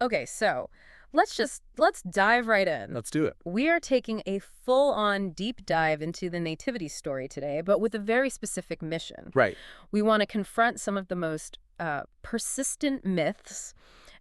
Okay, so let's dive right in. Let's do it. We are taking a full-on deep dive into the nativity story today, but with a very specific mission. Right. We want to confront some of the most persistent myths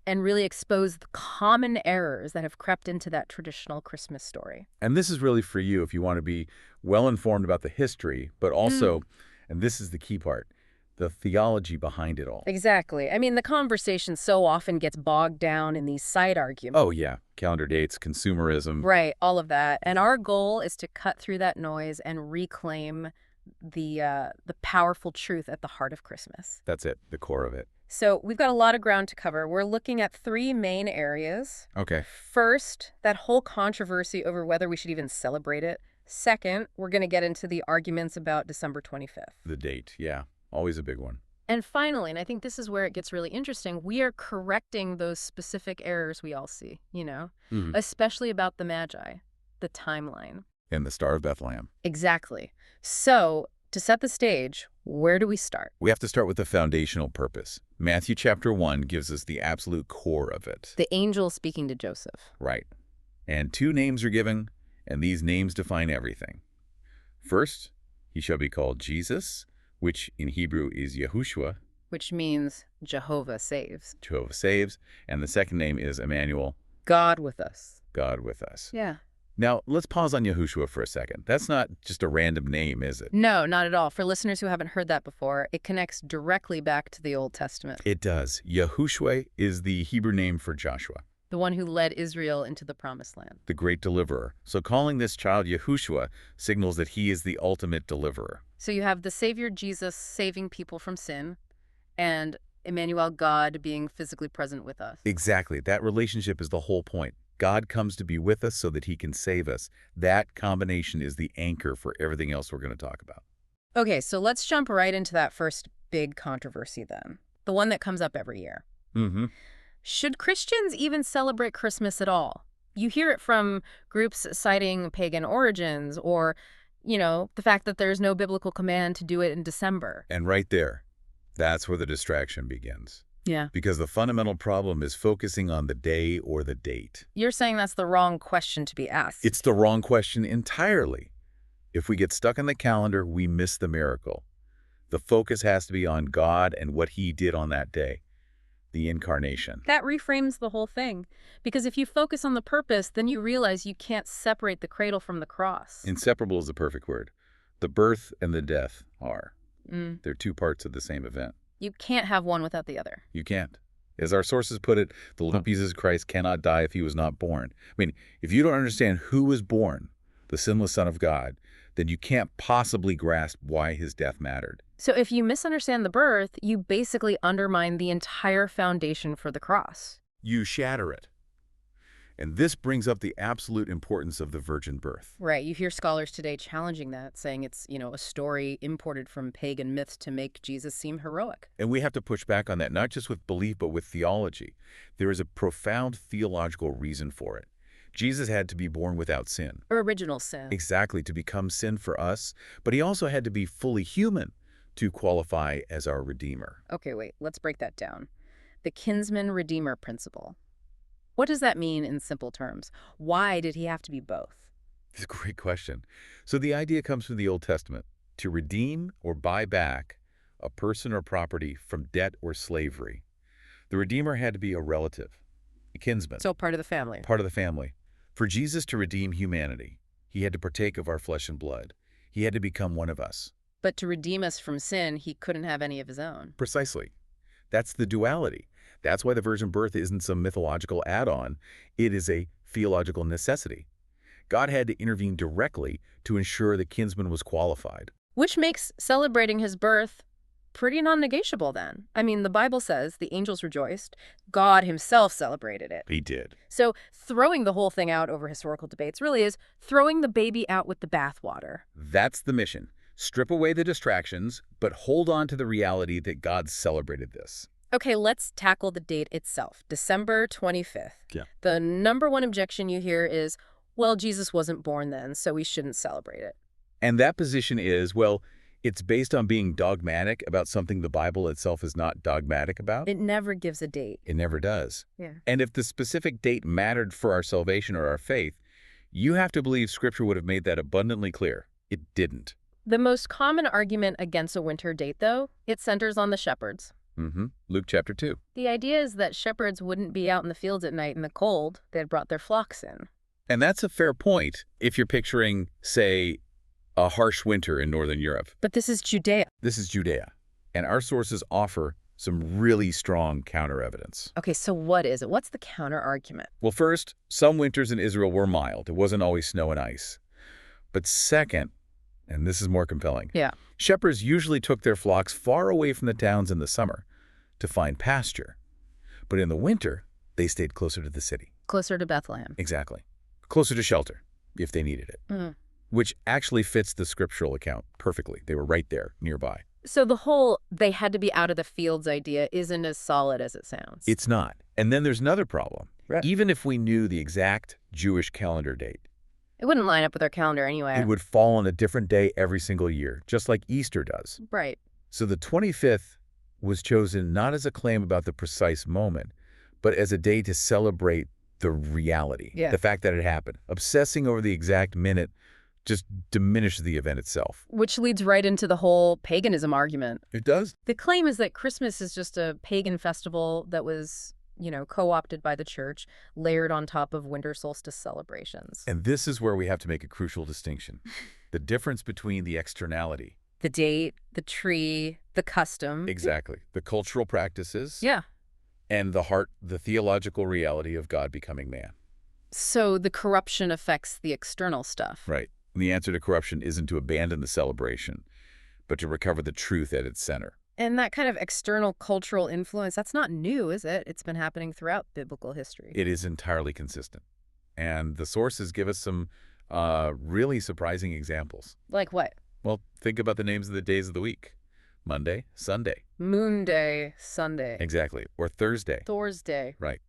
and really expose the common errors that have crept into that traditional Christmas story. And this is really for you if you want to be well-informed about the history, but also, and this is the key part, the theology behind it all. Exactly. I mean, the conversation so often gets bogged down in these side arguments. Oh, yeah. Calendar dates, consumerism. Right, all of that. And our goal is to cut through that noise and reclaim the powerful truth at the heart of Christmas. That's it, the core of it. So we've got a lot of ground to cover. We're looking at three main areas. Okay. First, that whole controversy over whether we should even celebrate it. Second, we're going to get into the arguments about December 25th. The date, yeah. Always a big one. And finally, and I think this is where it gets really interesting, we are correcting those specific errors we all see, especially about the Magi, the timeline. And the Star of Bethlehem. Exactly. So, to set the stage, where do we start? We have to start with the foundational purpose. Matthew chapter 1 gives us the absolute core of it. The angel speaking to Joseph. Right. And two names are given, and these names define everything. First, he shall be called Jesus, which in Hebrew is Yahushua. Which means Jehovah saves. Jehovah saves. And the second name is Emmanuel. God with us. God with us. Yeah. Now, let's pause on Yahushua for a second. That's not just a random name, is it? No, not at all. For listeners who haven't heard that before, it connects directly back to the Old Testament. It does. Yahushua is the Hebrew name for Joshua, the one who led Israel into the Promised Land. the great deliverer. So calling this child Yahushua signals that he is the ultimate deliverer. So you have the Savior Jesus saving people from sin, and Emmanuel, God, being physically present with us. Exactly. That relationship is the whole point. God comes to be with us so that he can save us. That combination is the anchor for everything else we're going to talk about. Okay, so let's jump right into that first big controversy then, the one that comes up every year. Should Christians even celebrate Christmas at all? You hear it from groups citing pagan origins or, the fact that there's no biblical command to do it in December. And right there, that's where the distraction begins. Yeah. Because the fundamental problem is focusing on the day or the date. You're saying that's the wrong question to be asked. It's the wrong question entirely. If we get stuck on the calendar, we miss the miracle. The focus has to be on God and what he did on that day, the incarnation. That reframes the whole thing. Because if you focus on the purpose, then you realize you can't separate the cradle from the cross. Inseparable is the perfect word. The birth and the death are. They're two parts of the same event. You can't have one without the other. You can't. As our sources put it, the Lord Jesus Christ cannot die if he was not born. I mean, if you don't understand who was born, the sinless Son of God, then you can't possibly grasp why his death mattered. So if you misunderstand the birth, you basically undermine the entire foundation for the cross. You shatter it. And this brings up the absolute importance of the virgin birth. Right. You hear scholars today challenging that, saying it's, a story imported from pagan myths to make Jesus seem heroic. And we have to push back on that, not just with belief, but with theology. There is a profound theological reason for it. Jesus had to be born without sin. Original sin. Exactly, to become sin for us. But he also had to be fully human to qualify as our Redeemer. Okay, wait. Let's break that down. The kinsman-redeemer principle. What does that mean in simple terms? Why did he have to be both? It's a great question. So the idea comes from the Old Testament. To redeem or buy back a person or property from debt or slavery, the Redeemer had to be a relative, a kinsman. So part of the family. Part of the family. For Jesus to redeem humanity, he had to partake of our flesh and blood. He had to become one of us. But to redeem us from sin, he couldn't have any of his own. Precisely. That's the duality. That's why the virgin birth isn't some mythological add-on. It is a theological necessity. God had to intervene directly to ensure the kinsman was qualified. Which makes celebrating his birth pretty non-negotiable then. I mean, the Bible says the angels rejoiced. God himself celebrated it. He did. So throwing the whole thing out over historical debates really is throwing the baby out with the bathwater. That's the mission. Strip away the distractions, but hold on to the reality that God celebrated this. Okay, let's tackle the date itself, December 25th. Yeah. The number one objection you hear is, well, Jesus wasn't born then, so we shouldn't celebrate it. And that position is, well, It's based on being dogmatic about something the Bible itself is not dogmatic about. It never gives a date. It never does. Yeah. And if the specific date mattered for our salvation or our faith, you have to believe Scripture would have made that abundantly clear. It didn't. The most common argument against a winter date, though, it centers on the shepherds. Luke chapter 2. The idea is that shepherds wouldn't be out in the fields at night in the cold. They had brought their flocks in. And that's a fair point if you're picturing, say, a harsh winter in northern Europe. But this is Judea. This is Judea. And our sources offer some really strong counter-evidence. Okay, so what is it? What's the counter-argument? Well, first, some winters in Israel were mild. It wasn't always snow and ice. But second, and this is more compelling, shepherds usually took their flocks far away from the towns in the summer to find pasture. But in the winter, they stayed closer to the city. Closer to Bethlehem. Exactly. Closer to shelter, if they needed it. Which actually fits the scriptural account perfectly. They were right there, nearby. So the whole they had to be out of the fields idea isn't as solid as it sounds. It's not. And then there's another problem. Right. Even if we knew the exact Jewish calendar date, it wouldn't line up with our calendar anyway. It would fall on a different day every single year, just like Easter does. Right. So the 25th was chosen not as a claim about the precise moment, but as a day to celebrate the reality, the fact that it happened. Obsessing over the exact minute just diminishes the event itself. Which leads right into the whole paganism argument. It does. The claim is that Christmas is just a pagan festival that was, co-opted by the church, layered on top of winter solstice celebrations. And this is where we have to make a crucial distinction. The difference between the externality. The date, the tree, the custom. Exactly. The cultural practices. Yeah. And the heart, the theological reality of God becoming man. So the corruption affects the external stuff. Right. And the answer to corruption isn't to abandon the celebration, but to recover the truth at its center. And that kind of external cultural influence, that's not new, is it? It's been happening throughout biblical history. It is entirely consistent. And the sources give us some really surprising examples. Like what? Well, think about the names of the days of the week. Monday, Sunday. Moon day, Sunday. Exactly. Or Thursday. Thursday. Right.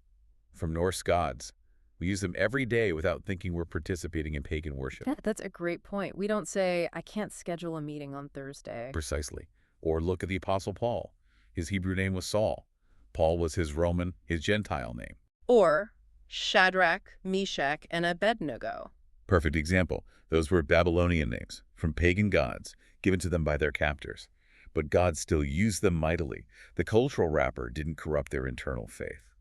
From Norse gods. We use them every day without thinking we're participating in pagan worship. Yeah, that's a great point. We don't say, I can't schedule a meeting on Thursday. Precisely. Or look at the Apostle Paul. His Hebrew name was Saul. Paul was his Gentile name. Or Shadrach, Meshach, and Abednego. Perfect example. Those were Babylonian names from pagan gods given to them by their captors. But God still used them mightily. The cultural wrapper didn't corrupt their internal faith.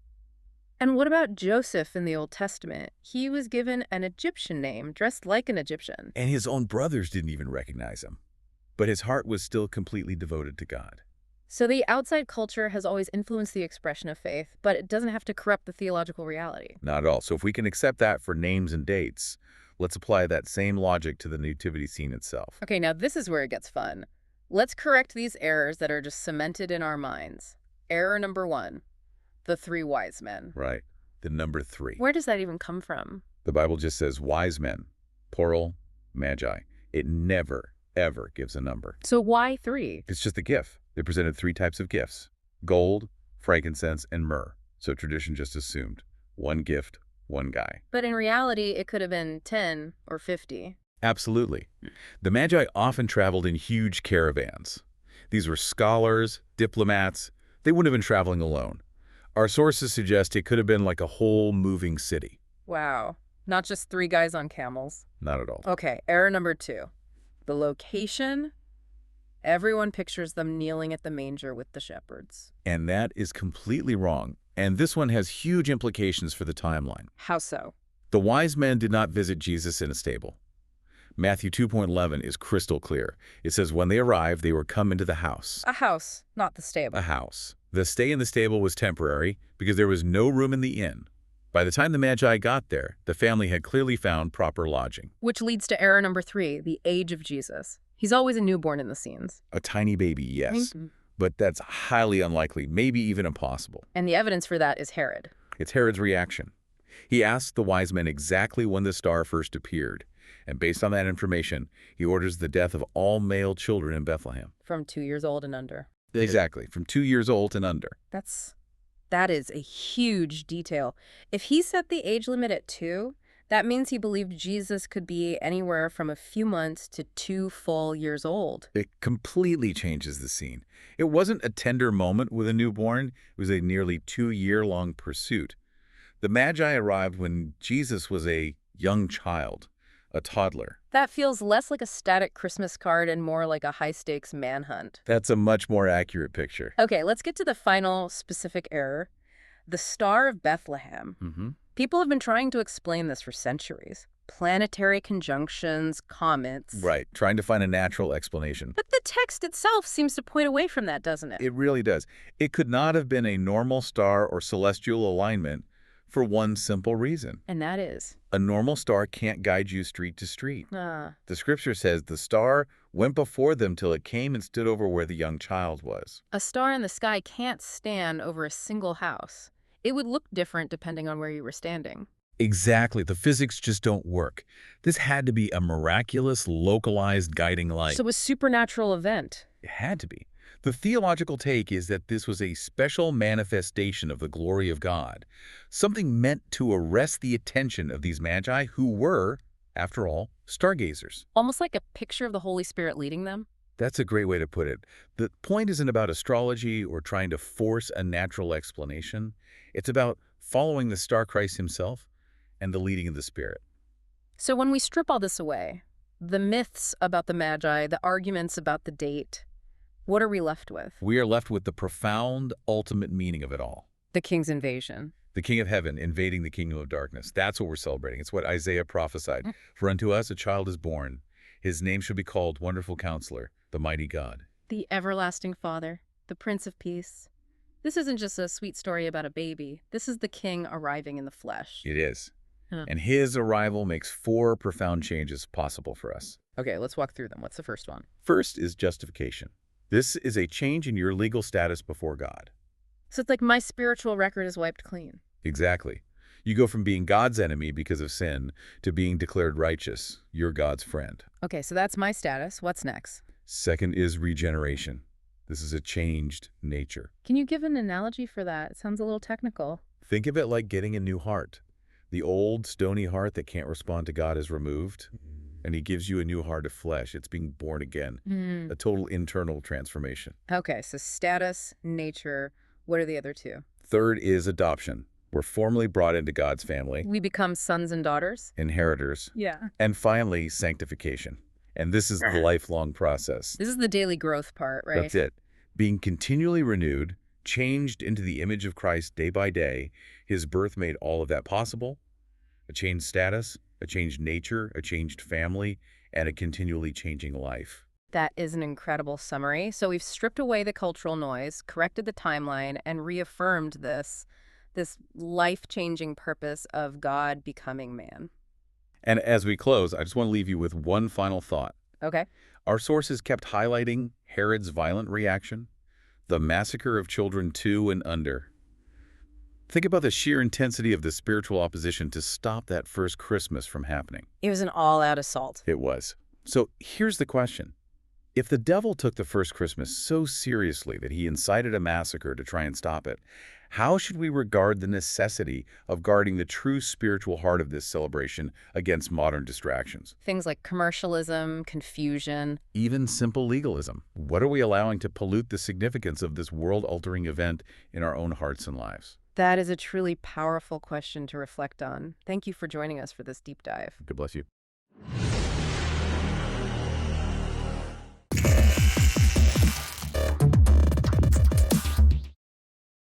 And what about Joseph in the Old Testament? He was given an Egyptian name, dressed like an Egyptian. And his own brothers didn't even recognize him. But his heart was still completely devoted to God. So the outside culture has always influenced the expression of faith, but it doesn't have to corrupt the theological reality. Not at all. So if we can accept that for names and dates, let's apply that same logic to the nativity scene itself. Okay, now this is where it gets fun. Let's correct these errors that are just cemented in our minds. Error number 1, the 3 wise men. Right, the number 3. Where does that even come from? The Bible just says wise men, plural, magi. It never, ever gives a number. So why 3? It's just a gift. They presented 3 types of gifts: gold, frankincense, and myrrh. So tradition just assumed 1 gift, 1 guy. But in reality, it could have been 10 or 50. Absolutely. The Magi often traveled in huge caravans. These were scholars, diplomats. They wouldn't have been traveling alone. Our sources suggest it could have been like a whole moving city. Wow. Not just 3 guys on camels. Not at all. Okay, error number 2. The location. Everyone pictures them kneeling at the manger with the shepherds. And that is completely wrong. And this one has huge implications for the timeline. How so? The wise men did not visit Jesus in a stable. Matthew 2.11 is crystal clear. It says when they arrived, they were come into the house. A house, not the stable. A house. The stay in the stable was temporary because there was no room in the inn. By the time the Magi got there, the family had clearly found proper lodging. Which leads to error number 3, the age of Jesus. He's always a newborn in the scenes. A tiny baby, yes. But that's highly unlikely, maybe even impossible. And the evidence for that is Herod. It's Herod's reaction. He asked the wise men exactly when the star first appeared. And based on that information, he orders the death of all male children in Bethlehem. From 2 years old and under. Exactly, from 2 years old and under. That is a huge detail. If he set the age limit at 2, That means he believed Jesus could be anywhere from a few months to 2 full years old. It completely changes the scene. It wasn't a tender moment with a newborn. It was a nearly 2-year-long pursuit. The Magi arrived when Jesus was a young child, a toddler. That feels less like a static Christmas card and more like a high-stakes manhunt. That's a much more accurate picture. Okay, let's get to the final specific error. The Star of Bethlehem. People have been trying to explain this for centuries. Planetary conjunctions, comets. Right, trying to find a natural explanation. But the text itself seems to point away from that, doesn't it? It really does. It could not have been a normal star or celestial alignment for one simple reason. And that is? A normal star can't guide you street to street. Ah. The scripture says the star went before them till it came and stood over where the young child was. A star in the sky can't stand over a single house. It would look different depending on where you were standing. Exactly. The physics just don't work. This had to be a miraculous, localized guiding light. So a supernatural event. It had to be. The theological take is that this was a special manifestation of the glory of God, something meant to arrest the attention of these magi who were, after all, stargazers. Almost like a picture of the Holy Spirit leading them. That's a great way to put it. The point isn't about astrology or trying to force a natural explanation. It's about following the star Christ himself and the leading of the Spirit. So when we strip all this away, the myths about the Magi, the arguments about the date, what are we left with? We are left with the profound, ultimate meaning of it all. The king's invasion. The King of Heaven invading the kingdom of darkness. That's what we're celebrating. It's what Isaiah prophesied. For unto us a child is born. His name shall be called Wonderful Counselor, the Mighty God. The Everlasting Father, the Prince of Peace. This isn't just a sweet story about a baby. This is the king arriving in the flesh. It is. And his arrival makes 4 profound changes possible for us. Okay, let's walk through them. What's the first one? First is justification. This is a change in your legal status before God. So it's like my spiritual record is wiped clean. Exactly. You go from being God's enemy because of sin to being declared righteous. You're God's friend. Okay, so that's my status. What's next? Second is regeneration. This is a changed nature. Can you give an analogy for that? It sounds a little technical. Think of it like getting a new heart. The old, stony heart that can't respond to God is removed, and he gives you a new heart of flesh. It's being born again. A total internal transformation. Okay, so status, nature. What are the other 2? Third is adoption. We're formally brought into God's family. We become sons and daughters? Inheritors. Yeah. And finally, sanctification. And this is the lifelong process. This is the daily growth part, right? That's it. Being continually renewed, changed into the image of Christ day by day. His birth made all of that possible. A changed status, a changed nature, a changed family, and a continually changing life. That is an incredible summary. So we've stripped away the cultural noise, corrected the timeline, and reaffirmed this life-changing purpose of God becoming man. And as we close, I just want to leave you with one final thought. Okay. Our sources kept highlighting Herod's violent reaction, the massacre of children 2 and under. Think about the sheer intensity of the spiritual opposition to stop that first Christmas from happening. It was an all-out assault. It was. So here's the question. If the devil took the first Christmas so seriously that he incited a massacre to try and stop it, how should we regard the necessity of guarding the true spiritual heart of this celebration against modern distractions? Things like commercialism, confusion. Even simple legalism. What are we allowing to pollute the significance of this world-altering event in our own hearts and lives? That is a truly powerful question to reflect on. Thank you for joining us for this deep dive. God bless you.